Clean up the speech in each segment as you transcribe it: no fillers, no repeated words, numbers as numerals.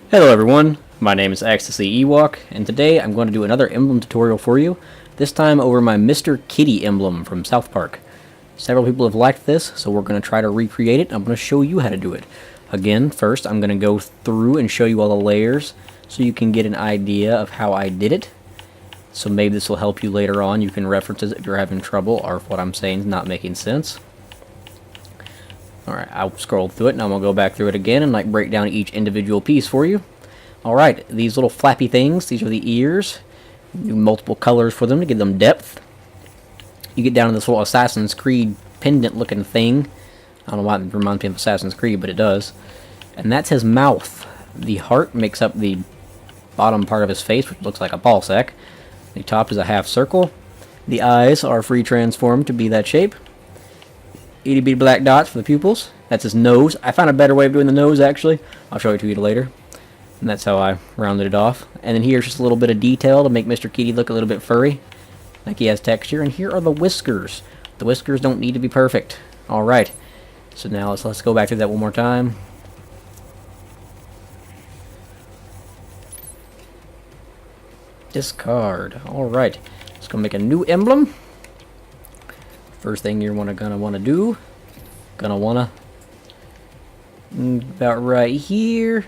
Hello everyone, my name is Ecstasy Ewok, and today I'm going to do another emblem tutorial for you, this time over my Mr. Kitty emblem from South Park. Several people have liked this, so we're going to try to recreate it. I'm going to show you how to do it. Again, first I'm going to go through and show you all the layers so you can get an idea of how I did it. So maybe this will help you later on. You can reference it if you're having trouble or if what I'm saying is not making sense. Alright, I'll scroll through it and I'm going to go back through it again and break down each individual piece for you. Alright, these little flappy things, these are the ears. Do multiple colors for them to give them depth. You get down to this little Assassin's Creed pendant looking thing. I don't know why it reminds me of Assassin's Creed, but it does. And that's his mouth. The heart makes up the bottom part of his face, which looks like a ball sack. The top is a half circle. The eyes are free transformed to be that shape. Itty bitty black dots for the pupils. That's his nose. I found a better way of doing the nose, actually. I'll show it to you later. And that's how I rounded it off. And then here's just a little bit of detail to make Mr. Kitty look a little bit furry. Like he has texture. And here are the whiskers. The whiskers don't need to be perfect. Alright. So now let's go back through that one more time. Discard. Alright. Let's go make a new emblem. First thing you're gonna wanna do, about right here,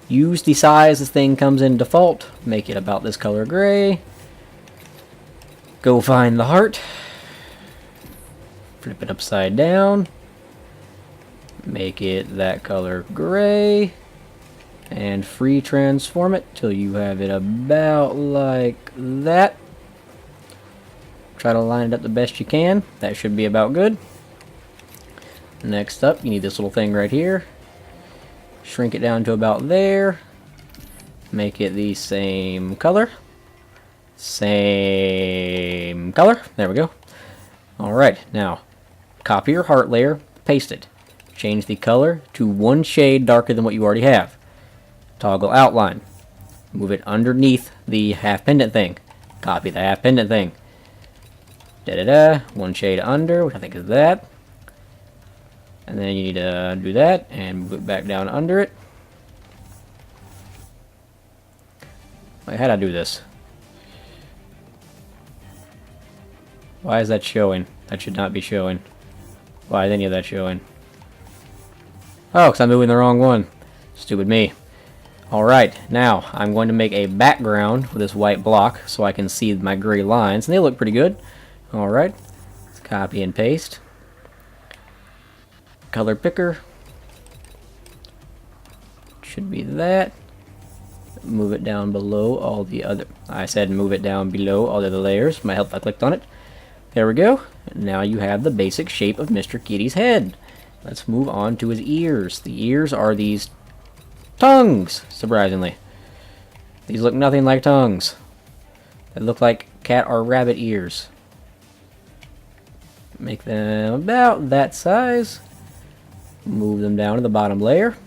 use the size this thing comes in default, make it about this color gray, go find the heart, flip it upside down, make it that color gray, and free transform it till you have it about like that. Try to line it up the best you can. That should be about good. Next up, you need this little thing right here. Shrink it down to about there. Make it the same color. Same color. There we go. Alright, now copy your heart layer, paste it. Change the color to one shade darker than what you already have. Toggle outline. Move it underneath the half pendant thing. Copy the half pendant thing. One shade under, which I think is that. And then you need to do that and move it back down under it. Wait, how'd I do this? Why is that showing? That should not be showing. Why is any of that showing? Oh, because I'm moving the wrong one. Stupid me. Alright, now I'm going to make a background with this white block so I can see my gray lines, and they look pretty good. Alright, let's copy and paste. Color picker. Should be that. Move it down below all the other... I said move it down below all the other layers. Might help if I clicked on it. There we go. Now you have the basic shape of Mr. Kitty's head. Let's move on to his ears. The ears are these tongues, surprisingly. These look nothing like tongues. They look like cat or rabbit ears. Make them about that size. Move them down to the bottom layer.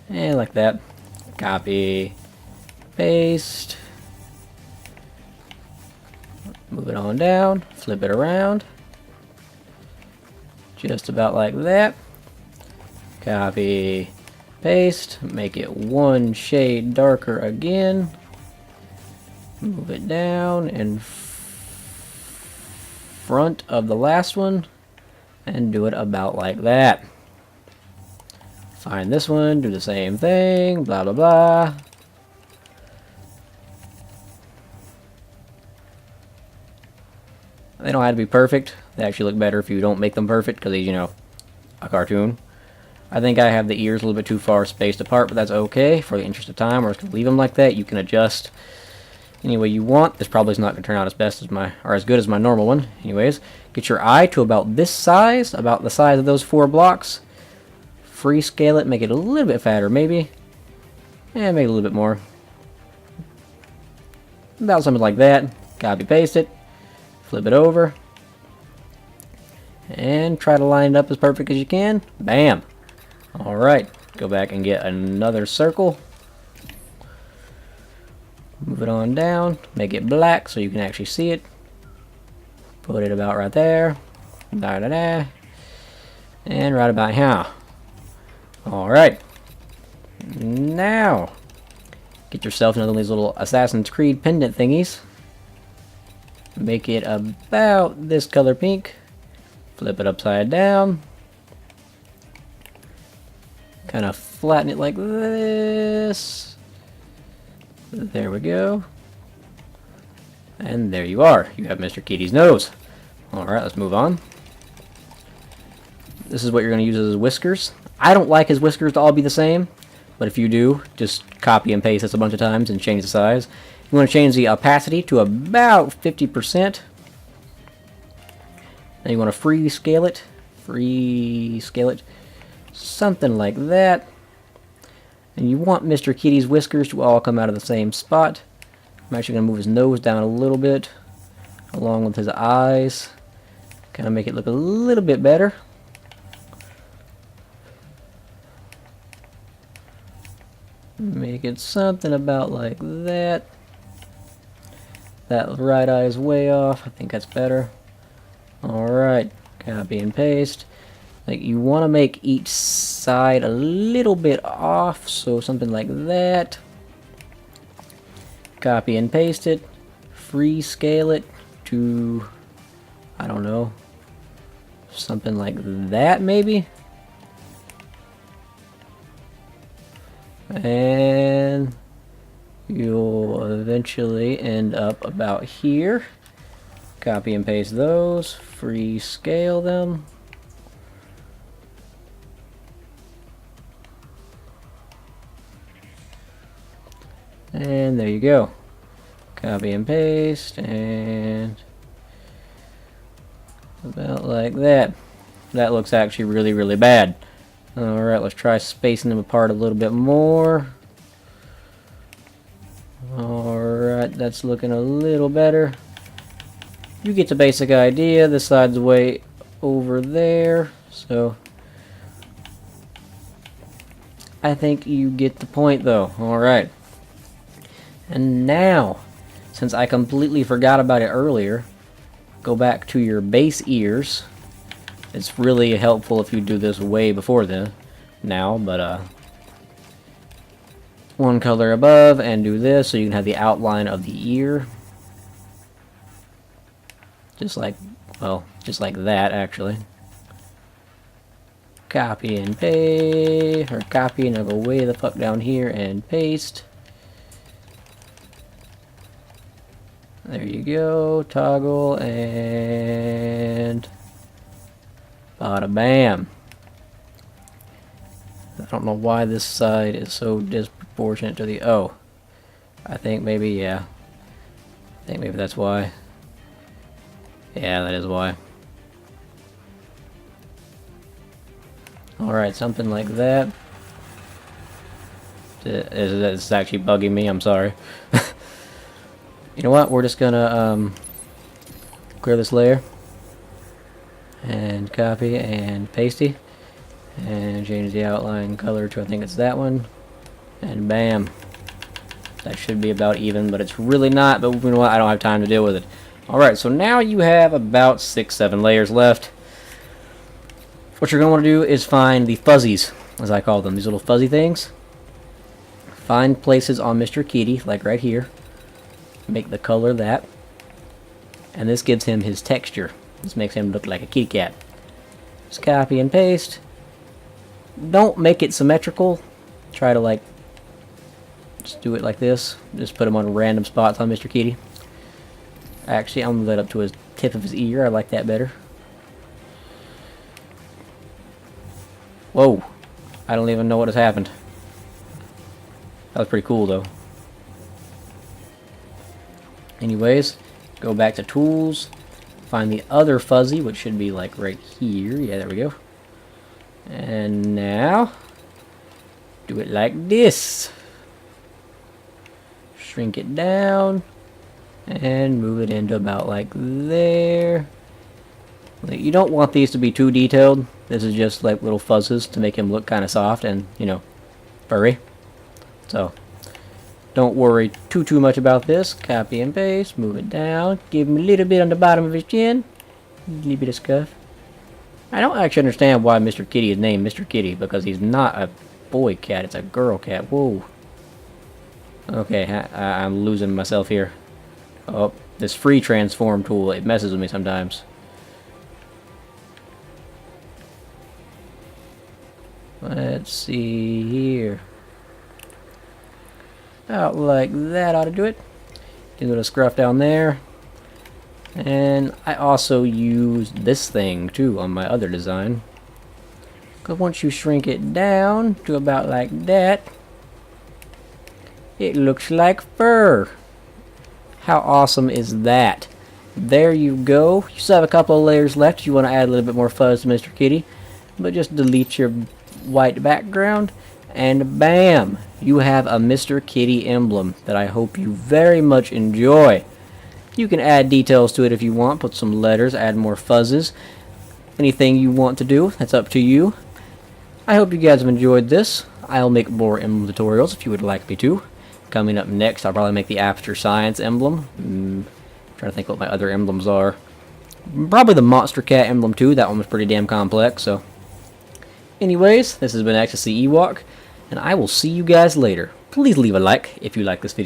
And like that. Copy. Paste. Move it on down. Flip it around. Just about like that. Copy. Paste. Make it one shade darker again. Move it down and front of the last one and do it about like that. Find this one, do the same thing, blah blah blah. They don't have to be perfect. They actually look better if you don't make them perfect because he's, you know, a cartoon. I think I have the ears a little bit too far spaced apart, but that's okay for the interest of time. We're just gonna leave them like that. You can adjust any way you want. This probably is not going to turn out as best as as good as my normal one. Anyways, get your eye to about this size, about the size of those 4 blocks. Free scale it, make it a little bit fatter, maybe. And make it a little bit more. About something like that. Copy paste it. Flip it over. And try to line it up as perfect as you can. Bam! Alright, go back and get another circle. Move it on down, make it black so you can actually see it. Put it about right there. Da da da. And right about here. Alright. Now, get yourself another one of these little Assassin's Creed pendant thingies. Make it about this color pink. Flip it upside down. Kind of flatten it like this. There we go. And there you are. You have Mr. Kitty's nose. Alright, let's move on. This is what you're going to use as his whiskers. I don't like his whiskers to all be the same, but if you do, just copy and paste this a bunch of times and change the size. You want to change the opacity to about 50%. Then you want to free scale it. Something like that. And you want Mr. Kitty's whiskers to all come out of the same spot. I'm actually going to move his nose down a little bit, along with his eyes. Kind of make it look a little bit better. Make it something about like that. That right eye is way off. I think that's better. Alright, copy and paste. Like, you want to make each side a little bit off, so something like that. Copy and paste it. Free scale it to, I don't know, something like that maybe. And you'll eventually end up about here. Copy and paste those. Free scale them. And there you go. Copy and paste, and about like that. That looks actually really, really bad. Alright, let's try spacing them apart a little bit more. Alright, that's looking a little better. You get the basic idea. This side's way over there, so I think you get the point though. Alright. And now, since I completely forgot about it earlier, go back to your base ears. It's really helpful if you do this way before now, but one color above and do this so you can have the outline of the ear. Just like, well, just like that actually. Copy and paste, or copy and I'll go way the fuck down here and paste. There you go, toggle, and bada bam. I don't know why this side is so disproportionate to the, oh, I think maybe, yeah. I think maybe that's why. Yeah, that is why. Alright, something like that. It's actually bugging me, I'm sorry. You know what, we're just gonna clear this layer and copy and pasty and change the outline color to, I think it's that one, and bam, that should be about even, but it's really not. But you know what, I don't have time to deal with it. Alright, so now you have about 6-7 layers left. What you're going to want to do is find the fuzzies, as I call them, these little fuzzy things. Find places on Mr. Kitty, like right here. Make the color that, and this gives him his texture. This makes him look like a kitty cat. Just copy and paste. Don't make it symmetrical. Try to like just do it like this. Just put him on random spots on Mr. Kitty. Actually, I'm gonna let up to his tip of his ear. I like that better. Whoa, I don't even know what has happened. That was pretty cool though. Anyways, go back to tools, find the other fuzzy, which should be like right here. Yeah, there we go. And now, do it like this. Shrink it down, and move it into about like there. You don't want these to be too detailed. This is just like little fuzzes to make him look kind of soft and, you know, furry. So, don't worry too much about this. Copy and paste, move it down, give him a little bit on the bottom of his chin, a little bit of scuff. I don't actually understand why Mr. Kitty is named Mr. Kitty, because he's not a boy cat. It's a girl cat. Whoa. Okay, I'm losing myself here. Oh, this free transform tool, it messes with me sometimes. Let's see here. About like that ought to do it. Get a little scruff down there. And I also use this thing too on my other design. Because once you shrink it down to about like that, it looks like fur. How awesome is that? There you go. You still have a couple of layers left if you want to add a little bit more fuzz to Mr. Kitty. But just delete your white background and bam! You have a Mr. Kitty emblem that I hope you very much enjoy. You can add details to it if you want, put some letters, add more fuzzes. Anything you want to do, that's up to you. I hope you guys have enjoyed this. I'll make more emblem tutorials if you would like me to. Coming up next, I'll probably make the Aperture Science emblem. Trying to think what my other emblems are. Probably the Monster Cat emblem too. That one was pretty damn complex. So, anyways, this has been Ecstasy Ewok, and I will see you guys later. Please leave a like if you like this video.